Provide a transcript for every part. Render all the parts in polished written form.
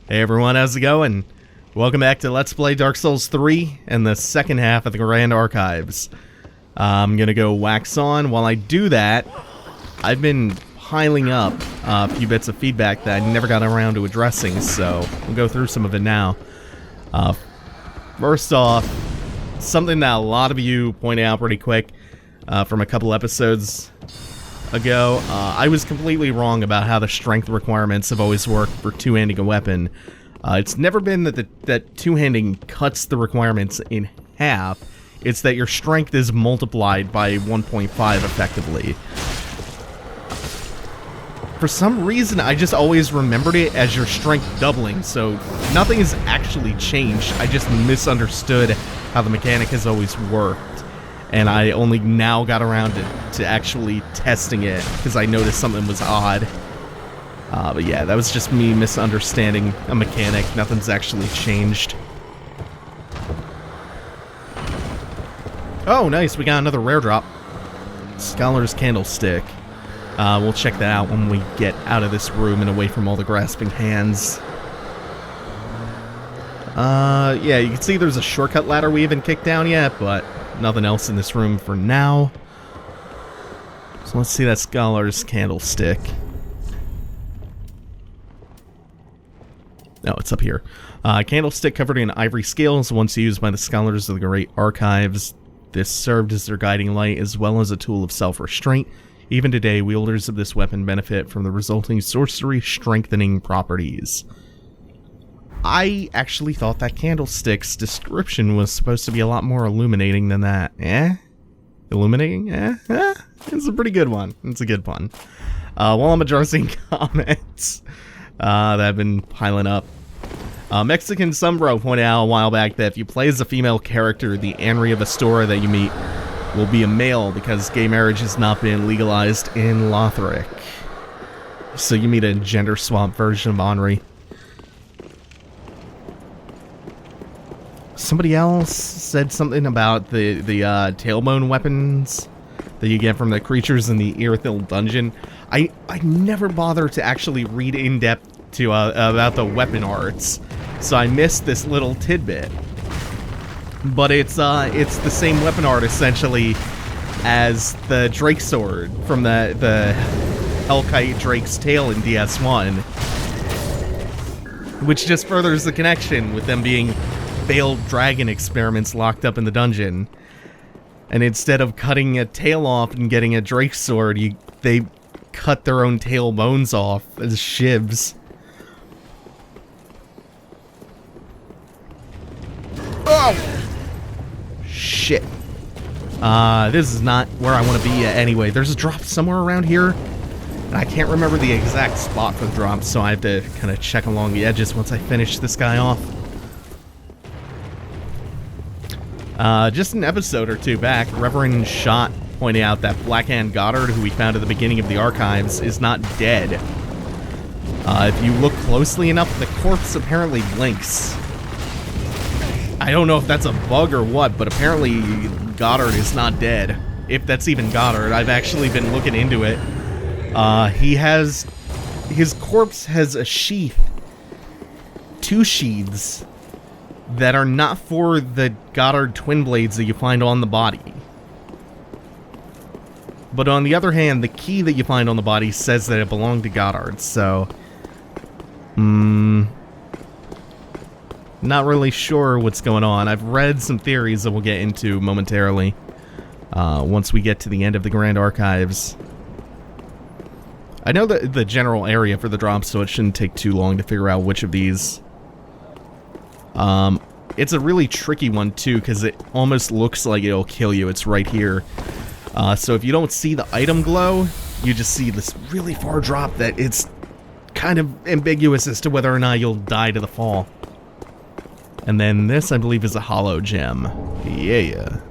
Hey everyone, how's it going? Welcome back to Let's Play Dark Souls 3 and the second half of the Grand Archives. I'm gonna go wax on. While I do that, I've been piling up a few bits of feedback that I never got around to addressing, so we'll go through some of it now. First off, something that a lot of you pointed out pretty quick from a couple episodes ago. I was completely wrong about how the strength requirements have always worked for two-handing a weapon. It's never been that two-handing cuts the requirements in half. It's that your strength is multiplied by 1.5 effectively. For some reason, I just always remembered it as your strength doubling, so nothing has actually changed. I just misunderstood how the mechanic has always worked. And I only now got around to actually testing it, because I noticed something was odd. But yeah, that was just me misunderstanding a mechanic. Nothing's actually changed. Oh, nice, we got another rare drop. Scholar's Candlestick. We'll check that out when we get out of this room and away from all the grasping hands. Yeah, you can see there's a shortcut ladder we haven't kicked down yet, but nothing else in this room for now. So let's see that Scholar's Candlestick. No, it's up here. Candlestick covered in ivory scales, once used by the Scholars of the Great Archives. This served as their guiding light as well as a tool of self-restraint. Even today, wielders of this weapon benefit from the resulting sorcery-strengthening properties. I actually thought that candlestick's description was supposed to be a lot more illuminating than that. Illuminating? It's a pretty good one. It's a good pun. While I'm addressing comments that have been piling up, Mexican Sumbro pointed out a while back that if you play as a female character, the Anri of Astora that you meet will be a male because gay marriage has not been legalized in Lothric. So you meet a gender swap version of Anri. Somebody else said something about the tailbone weapons that you get from the creatures in the Irithil dungeon. I never bother to actually read in depth to about the weapon arts, so I missed this little tidbit. But it's the same weapon art essentially as the Drake sword from the Hellkite Drake's tail in DS1, which just furthers the connection with them being failed dragon experiments locked up in the dungeon. And instead of cutting a tail off and getting a Drake sword, they cut their own tail bones off as shivs. Oh! Shit. This is not where I want to be anyway. There's a drop somewhere around here, and I can't remember the exact spot for the drop, so I have to kind of check along the edges once I finish this guy off. Just an episode or two back, Reverend Shot pointed out that Blackhand Goddard, who we found at the beginning of the archives, is not dead. If you look closely enough, the corpse apparently blinks. I don't know if that's a bug or what, but apparently Goddard is not dead. If that's even Goddard. I've actually been looking into it. His corpse has a sheath. Two sheaths that are not for the Goddard twin blades that you find on the body. But on the other hand, the key that you find on the body says that it belonged to Goddard, so not really sure what's going on. I've read some theories that we'll get into momentarily once we get to the end of the Grand Archives. I know the general area for the drop, so it shouldn't take too long to figure out which of these. It's a really tricky one too, because it almost looks like it'll kill you. It's right here. So if you don't see the item glow, you just see this really far drop that it's kind of ambiguous as to whether or not you'll die to the fall. And then this, I believe, is a hollow gem. Yeah.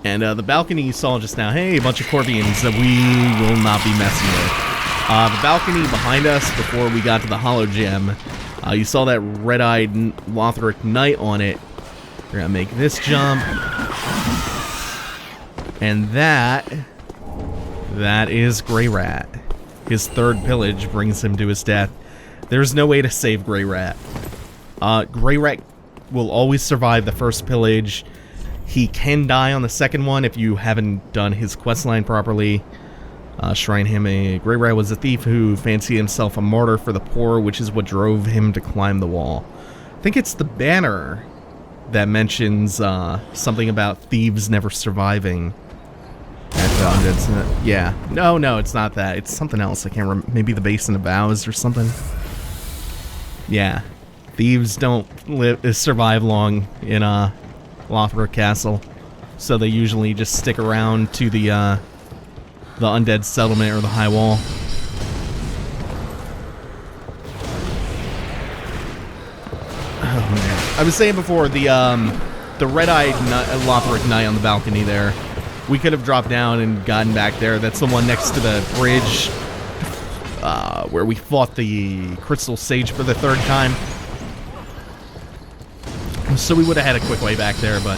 And the balcony you saw just now, hey, a bunch of Corvians that we will not be messing with. The balcony behind us, before we got to the hollow gem, you saw that red-eyed Lothric knight on it. We're gonna make this jump. And that is Grey Rat. his third pillage brings him to his death. There's no way to save Grey Rat. Grey Rat will always survive the first pillage. He can die on the second one if you haven't done his questline properly. Shrine him a... Grey Rat was a thief who fancied himself a martyr for the poor, which is what drove him to climb the wall. I think it's the banner that mentions something about thieves never surviving. Yeah. No, it's not that. It's something else. I can't remember. Maybe the Basin of Vows or something. Yeah. Thieves don't survive long in Lothbrok Castle, so they usually just stick around to the undead settlement or the high wall. Oh man! I was saying before the red-eyed Lothbrok Knight on the balcony there. We could have dropped down and gotten back there. That's the one next to the bridge where we fought the Crystal Sage for the third time. So we would have had a quick way back there, but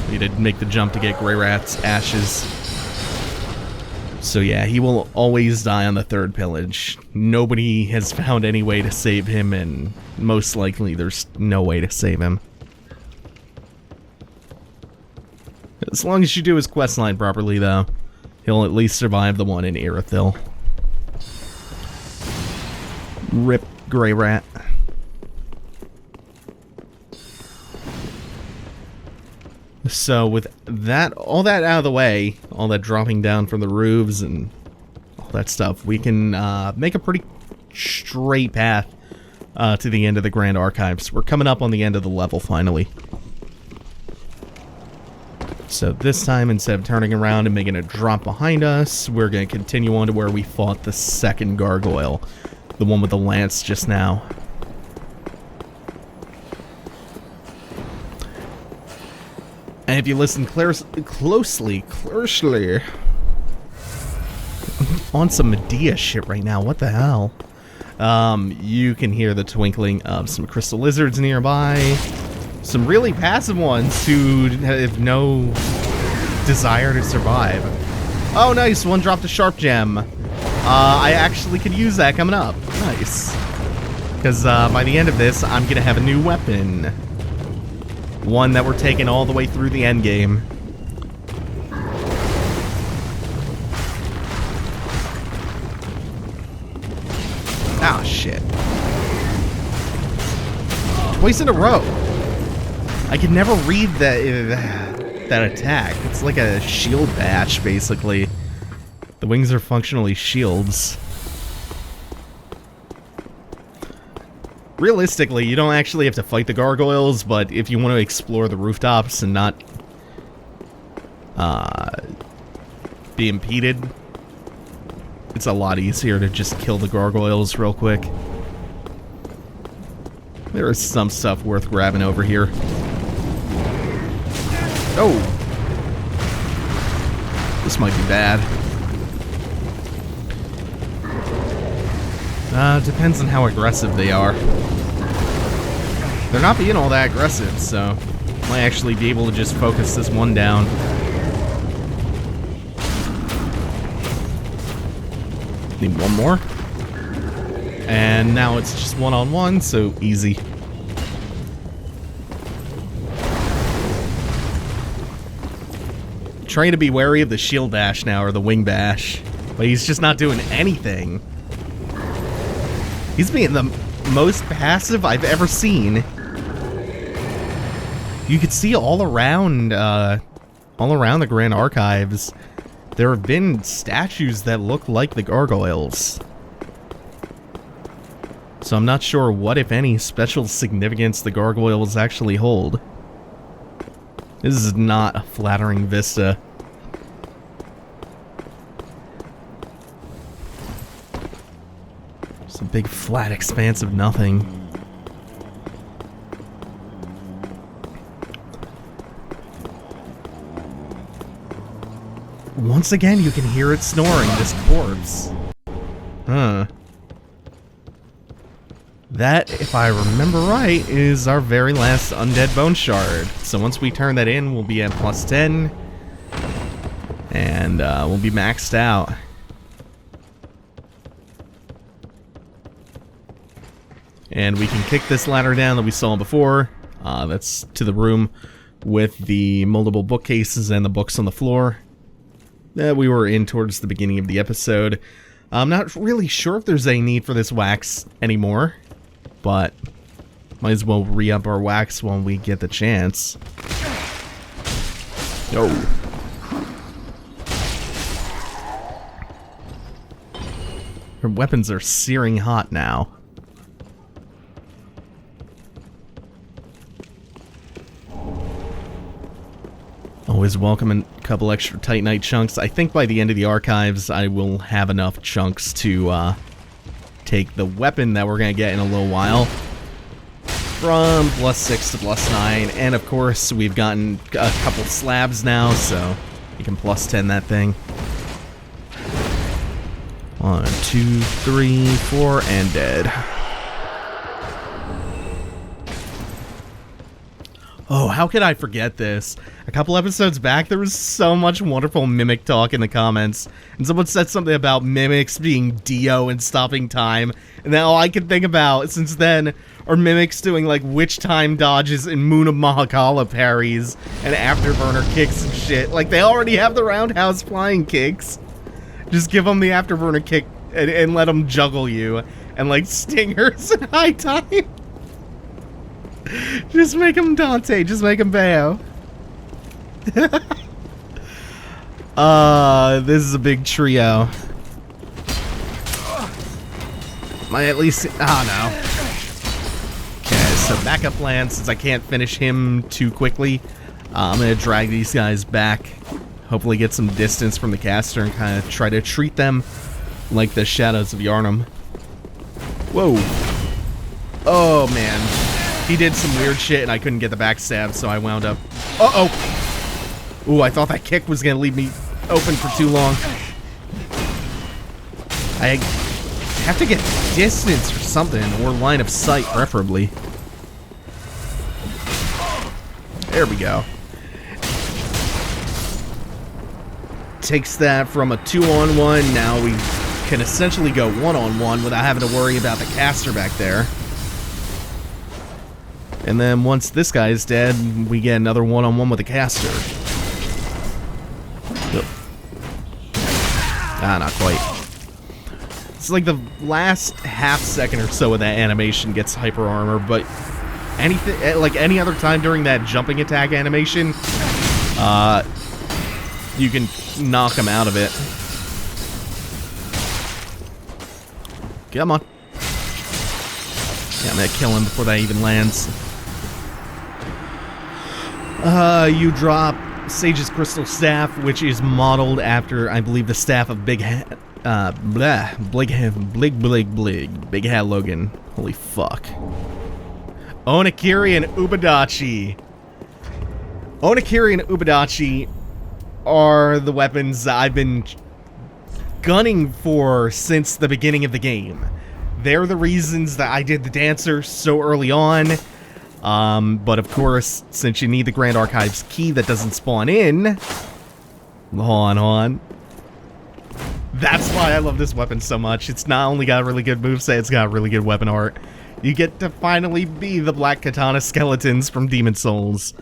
we had to make the jump to get Grey Rat's ashes. So yeah, he will always die on the third pillage. Nobody has found any way to save him, and most likely there's no way to save him. As long as you do his questline properly, though, he'll at least survive the one in Irithyll. Rip Grey Rat. So with that, all that out of the way, all that dropping down from the roofs and all that stuff, we can make a pretty straight path to the end of the Grand Archives. We're coming up on the end of the level, finally. So this time, instead of turning around and making a drop behind us, we're going to continue on to where we fought the second gargoyle. The one with the lance just now. And if you listen closely, on some Medea shit right now, what the hell? You can hear the twinkling of some crystal lizards nearby. Some really passive ones who have no desire to survive. Oh, nice. One dropped a sharp gem. I actually could use that coming up. Nice. Because by the end of this, I'm going to have a new weapon. One that we're taking all the way through the end game. Ah, shit. Twice in a row. I can never read that attack. It's like a shield bash, basically. The wings are functionally shields. Realistically, you don't actually have to fight the gargoyles, but if you want to explore the rooftops and not be impeded, it's a lot easier to just kill the gargoyles real quick. There is some stuff worth grabbing over here. Oh! This might be bad. Depends on how aggressive they are. They're not being all that aggressive, so might actually be able to just focus this one down. Need one more. And now it's just one-on-one, so easy. Trying to be wary of the shield bash now, or the wing bash, but he's just not doing anything. He's being the most passive I've ever seen. You could see all around the Grand Archives, there have been statues that look like the gargoyles. So I'm not sure what, if any, special significance the gargoyles actually hold. This is not a flattering vista. It's a big flat expanse of nothing. Once again, you can hear it snoring, this corpse. Huh. That, if I remember right, is our very last undead bone shard. So once we turn that in, we'll be at plus 10. And we'll be maxed out. And we can kick this ladder down that we saw before. That's to the room with the multiple bookcases and the books on the floor that we were in towards the beginning of the episode. I'm not really sure if there's any need for this wax anymore, but might as well re-up our wax when we get the chance. No. Her weapons are searing hot now. Always welcome a couple extra Titanite chunks. I think by the end of the archives, I will have enough chunks to take the weapon that we're going to get in a little while from +6 to +9. And of course, we've gotten a couple slabs now, so you can +10 that thing. 1, 2, 3, 4, and dead. Oh, how could I forget this? A couple episodes back, there was so much wonderful mimic talk in the comments. And someone said something about mimics being Dio and stopping time. And then all I could think about since then are mimics doing like witch time dodges and Moon of Mahakala parries and afterburner kicks and shit. Like they already have the roundhouse flying kicks. Just give them the afterburner kick and let them juggle you. And like stingers and high time. Just make him Dante, just make him Bayo. This is a big trio. Might at least, oh no. Okay, so backup plan, since I can't finish him too quickly, I'm gonna drag these guys back. Hopefully get some distance from the caster and kind of try to treat them like the Shadows of Yharnam. Whoa. Oh man. He did some weird shit and I couldn't get the backstab, so I wound up... Uh-oh! Ooh, I thought that kick was gonna leave me open for too long. I have to get distance or something, or line of sight, preferably. There we go. Takes that from a 2-on-1, now we can essentially go 1-on-1 without having to worry about the caster back there. And then once this guy is dead, we get another 1-on-1 with the caster. Yep. Ah, not quite. It's like the last half second or so of that animation gets hyper armor, but anything like any other time during that jumping attack animation, you can knock him out of it. Come on. Yeah, I'm gonna kill him before that even lands. You drop Sage's Crystal Staff, which is modeled after, I believe, the staff of Big Hat, Big Hat Logan. Holy fuck. Onakiri and Ubadachi. Onakiri and Ubadachi are the weapons that I've been gunning for since the beginning of the game. They're the reasons that I did the Dancer so early on. But of course, since you need the Grand Archives key that doesn't spawn in... Hold on. That's why I love this weapon so much. It's not only got a really good moveset, it's got really good weapon art. You get to finally be the Black Katana skeletons from Demon Souls.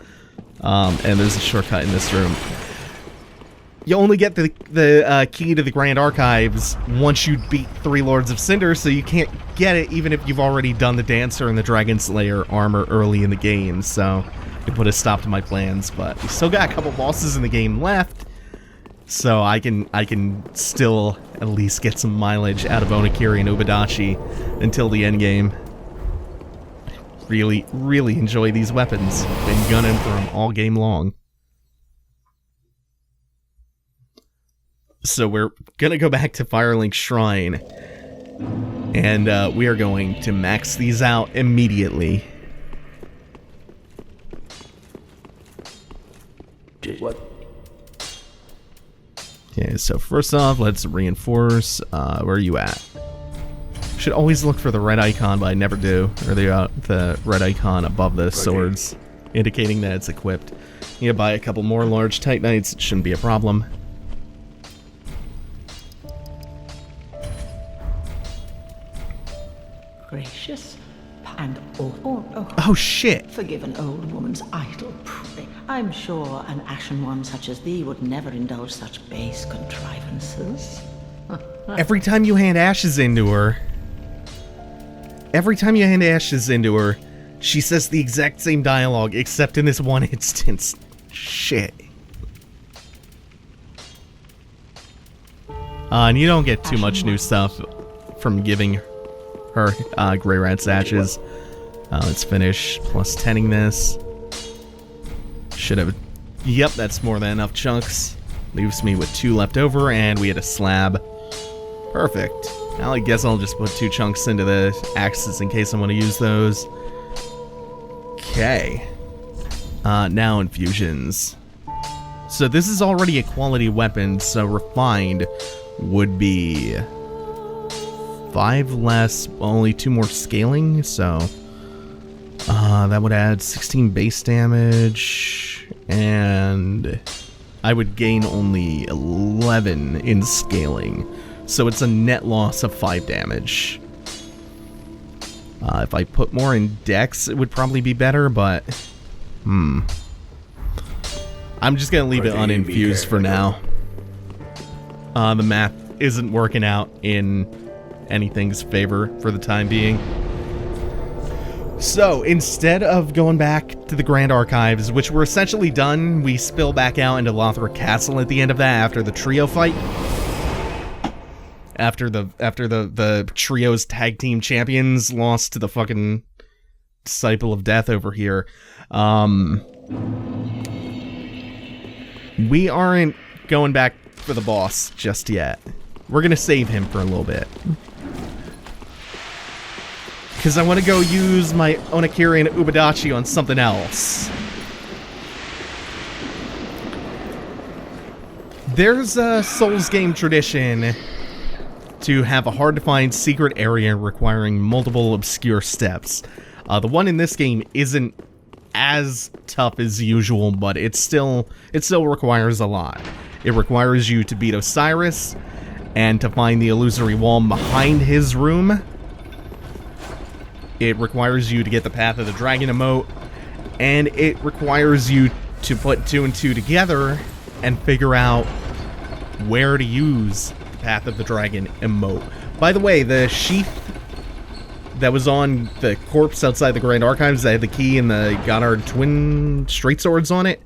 And there's a shortcut in this room. You only get the key to the Grand Archives once you beat 3 Lords of Cinder, so you can't get it even if you've already done the Dancer and the Dragon Slayer armor early in the game, so it put a stop to my plans, but we still got a couple bosses in the game left, so I can still at least get some mileage out of Onakiri and Ubadachi until the end game. Really, really enjoy these weapons. Been gunning for them all game long. So we're gonna go back to Firelink Shrine, and we are going to max these out immediately. What? Okay, so first off, let's reinforce. Where are you at? Should always look for the red icon, but I never do. Or the red icon above the swords, indicating that it's equipped. You gotta buy a couple more large Titanites. It shouldn't be a problem. Gracious, and awful. Oh shit. Forgive an old woman's idle prey. I'm sure an ashen one such as thee would never indulge such base contrivances. Every time you hand ashes into her, she says the exact same dialogue, except in this one instance. Shit. And you don't get too much new stuff from giving her Grey Rat's ashes. Let's finish plus 10ing this. Should have... Yep, that's more than enough chunks. Leaves me with 2 left over, and we had a slab. Perfect. Now I guess I'll just put 2 chunks into the axes in case I want to use those. Okay. Now infusions. So this is already a quality weapon, so refined would be 5 less, only 2 more scaling, so that would add 16 base damage, and I would gain only 11 in scaling, so it's a net loss of 5 damage. If I put more in dex, it would probably be better, but I'm just gonna leave it uninfused for now. The math isn't working out in anything's favor for the time being. So, instead of going back to the Grand Archives, which were essentially done, we spill back out into Lothric Castle at the end of that after the trio fight. After the trio's tag team champions lost to the fucking Disciple of Death over here. We aren't going back for the boss just yet. We're gonna save him for a little bit. Because I want to go use my Onakiri and Ubadachi on something else. There's a Souls game tradition to have a hard-to-find secret area requiring multiple obscure steps. The one in this game isn't as tough as usual, but it still requires a lot. It requires you to beat Osiris and to find the illusory wall behind his room. It requires you to get the Path of the Dragon emote, and it requires you to put 2 and 2 together and figure out where to use the Path of the Dragon emote. By the way, the sheath that was on the corpse outside the Grand Archives that had the key and the Goddard twin straight swords on it,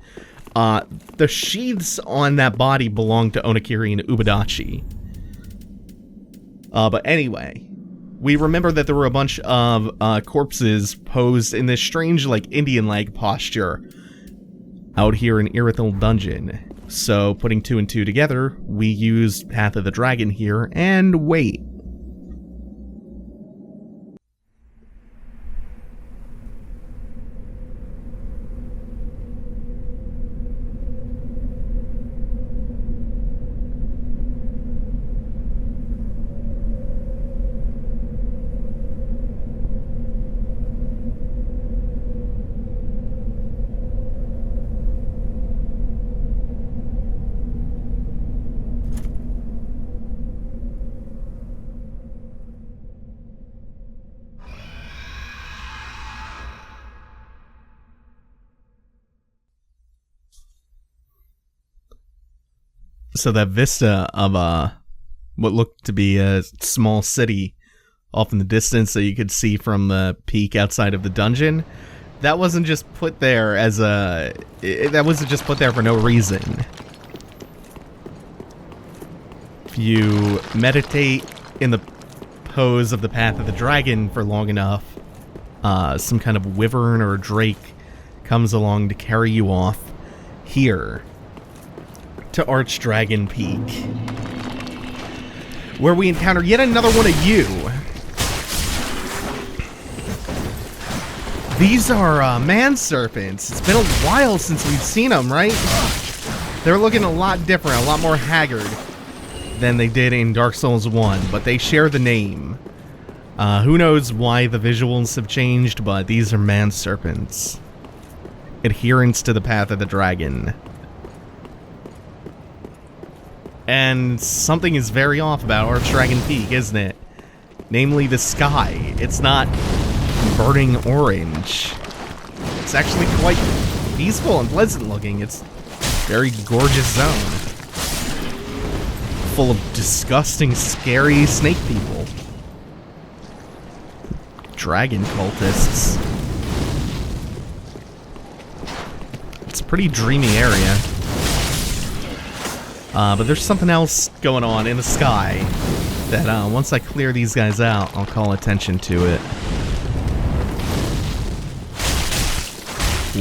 the sheaths on that body belong to Onakiri and Ubadachi. But anyway, we remember that there were a bunch of corpses posed in this strange, like, Indian-like posture out here in Irithel Dungeon. So, putting 2 and 2 together, we use Path of the Dragon here, and wait. So that vista of what looked to be a small city off in the distance that you could see from the peak outside of the dungeon, that wasn't just put there as that wasn't just put there for no reason. If you meditate in the pose of the Path of the Dragon for long enough, some kind of wyvern or drake comes along to carry you off here to Archdragon Peak, where we encounter yet another one of you. These are man serpents. It's been a while since we've seen them, right? They're looking a lot different, a lot more haggard than they did in Dark Souls 1, but they share the name. Who knows why the visuals have changed, but these are man serpents. Adherents to the Path of the Dragon. And something is very off about Archdragon Peak, isn't it? Namely the sky. It's not burning orange. It's actually quite peaceful and pleasant looking. It's a very gorgeous zone. Full of disgusting, scary snake people. Dragon cultists. It's a pretty dreamy area. But there's something else going on in the sky that once I clear these guys out, I'll call attention to it.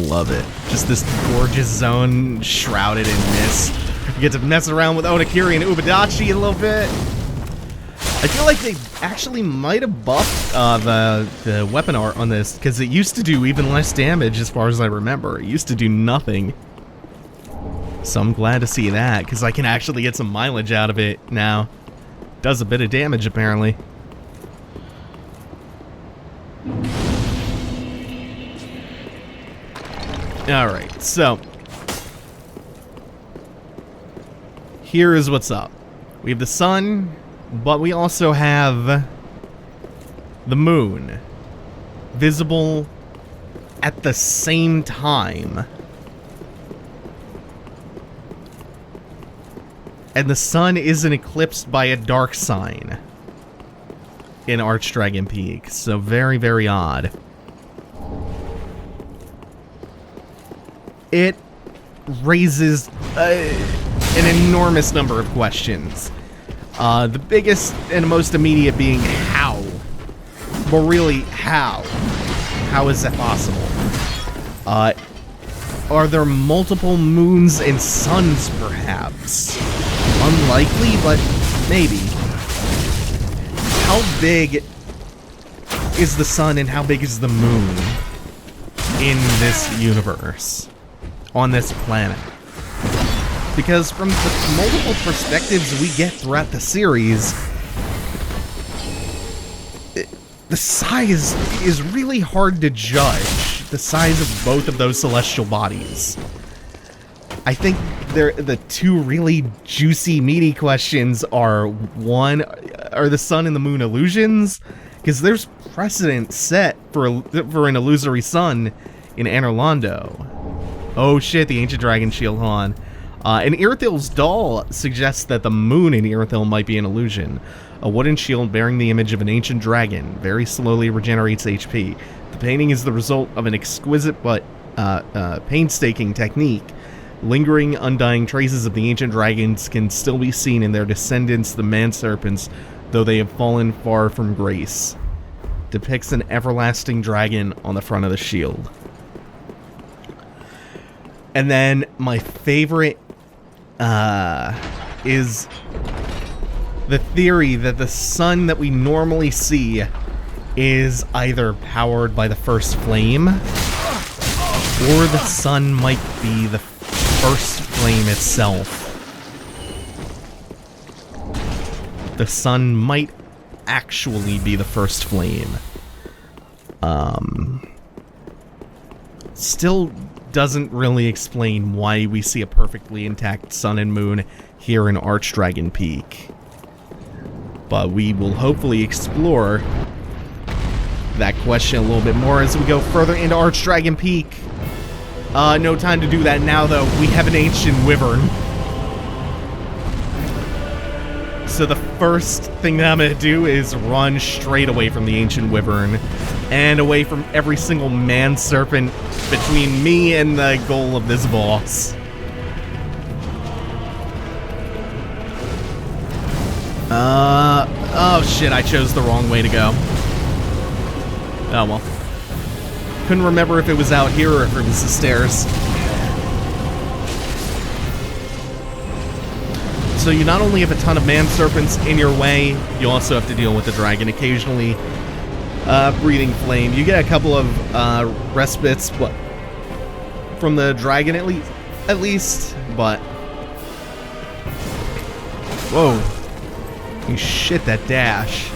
Love it. Just this gorgeous zone shrouded in mist. You get to mess around with Onakiri and Ubadachi a little bit. I feel like they actually might have buffed the weapon art on this, because it used to do even less damage as far as I remember. It used to do nothing. So I'm glad to see that, because I can actually get some mileage out of it now. Does a bit of damage, apparently. Alright, so here is what's up. We have the sun, but we also have the moon visible at the same time. And the sun isn't eclipsed by a dark sign in Archdragon Peak, so very, very odd. It raises an enormous number of questions. The biggest and most immediate being how? But really, how? How is that possible? Are there multiple moons and suns, perhaps? Unlikely, but maybe. How big is the sun and how big is the moon in this universe? On this planet? Because from the multiple perspectives we get throughout the series, the size is really hard to judge. The size of both of those celestial bodies. I think the two really juicy, meaty questions are, one, are the sun and the moon illusions? Because there's precedent set for an illusory sun in Anorlando. Oh shit, the ancient dragon shield on. And Irithyll's doll suggests that the moon in Irithyll might be an illusion. A wooden shield bearing the image of an ancient dragon very slowly regenerates HP. The painting is the result of an exquisite but painstaking technique. Lingering, undying traces of the ancient dragons can still be seen in their descendants, the man-serpents, though they have fallen far from grace. Depicts an everlasting dragon on the front of the shield. And then my favorite is the theory that the sun that we normally see is either powered by the first flame, or the sun might be the first flame itself. The sun might actually be the first flame. Still doesn't really explain why we see a perfectly intact sun and moon here in Archdragon Peak. But we will hopefully explore that question a little bit more as we go further into Archdragon Peak. No time to do that now, though. We have an ancient Wyvern. So the first thing that I'm going to do is run straight away from the ancient Wyvern and away from every single man-serpent between me and the goal of this boss. Oh shit, I chose the wrong way to go. Oh well. Couldn't remember if it was out here or if it was the stairs. So you not only have a ton of man-serpents in your way, you also have to deal with the dragon occasionally. Breathing flame. You get a couple of respites, but from the dragon at least, but whoa. You shit, that dash.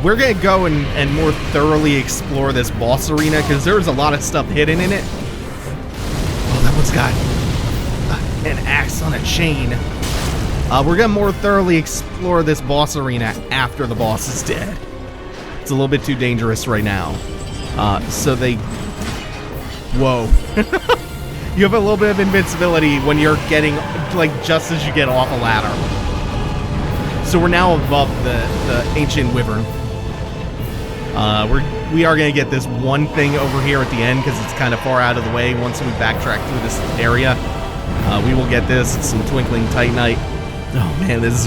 We're gonna go and more thoroughly explore this boss arena, because there's a lot of stuff hidden in it. Oh, that one's got an axe on a chain. We're gonna more thoroughly explore this boss arena after the boss is dead. It's a little bit too dangerous right now. So they... Whoa. You have a little bit of invincibility when you're getting, like, just as you get off a ladder. So we're now above the ancient Wyvern. We are going to get this one thing over here at the end because it's kind of far out of the way. Once we backtrack through this area, we will get this. It's some Twinkling Titanite. Oh man, this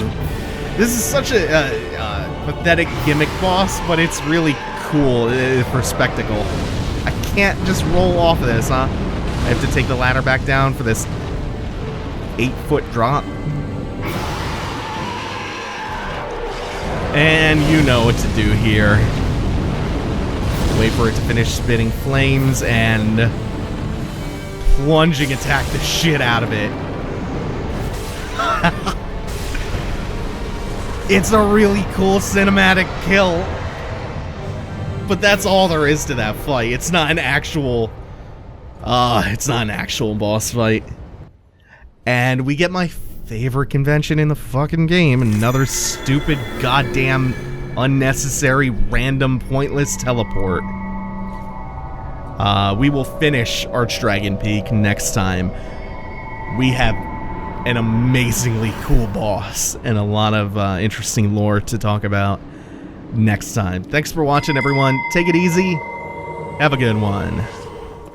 is such a pathetic gimmick boss, but it's really cool for spectacle. I can't just roll off of this, huh? I have to take the ladder back down for this 8-foot drop. And you know what to do here. Wait for it to finish spitting flames and plunging attack the shit out of it. It's a really cool cinematic kill. But that's all there is to that fight. It's not an actual boss fight. And we get my favorite convention in the fucking game. Another stupid, goddamn, unnecessary, random, pointless teleport. We will finish Archdragon Peak next time. We have an amazingly cool boss and a lot of interesting lore to talk about next time. Thanks for watching, everyone. Take it easy. Have a good one.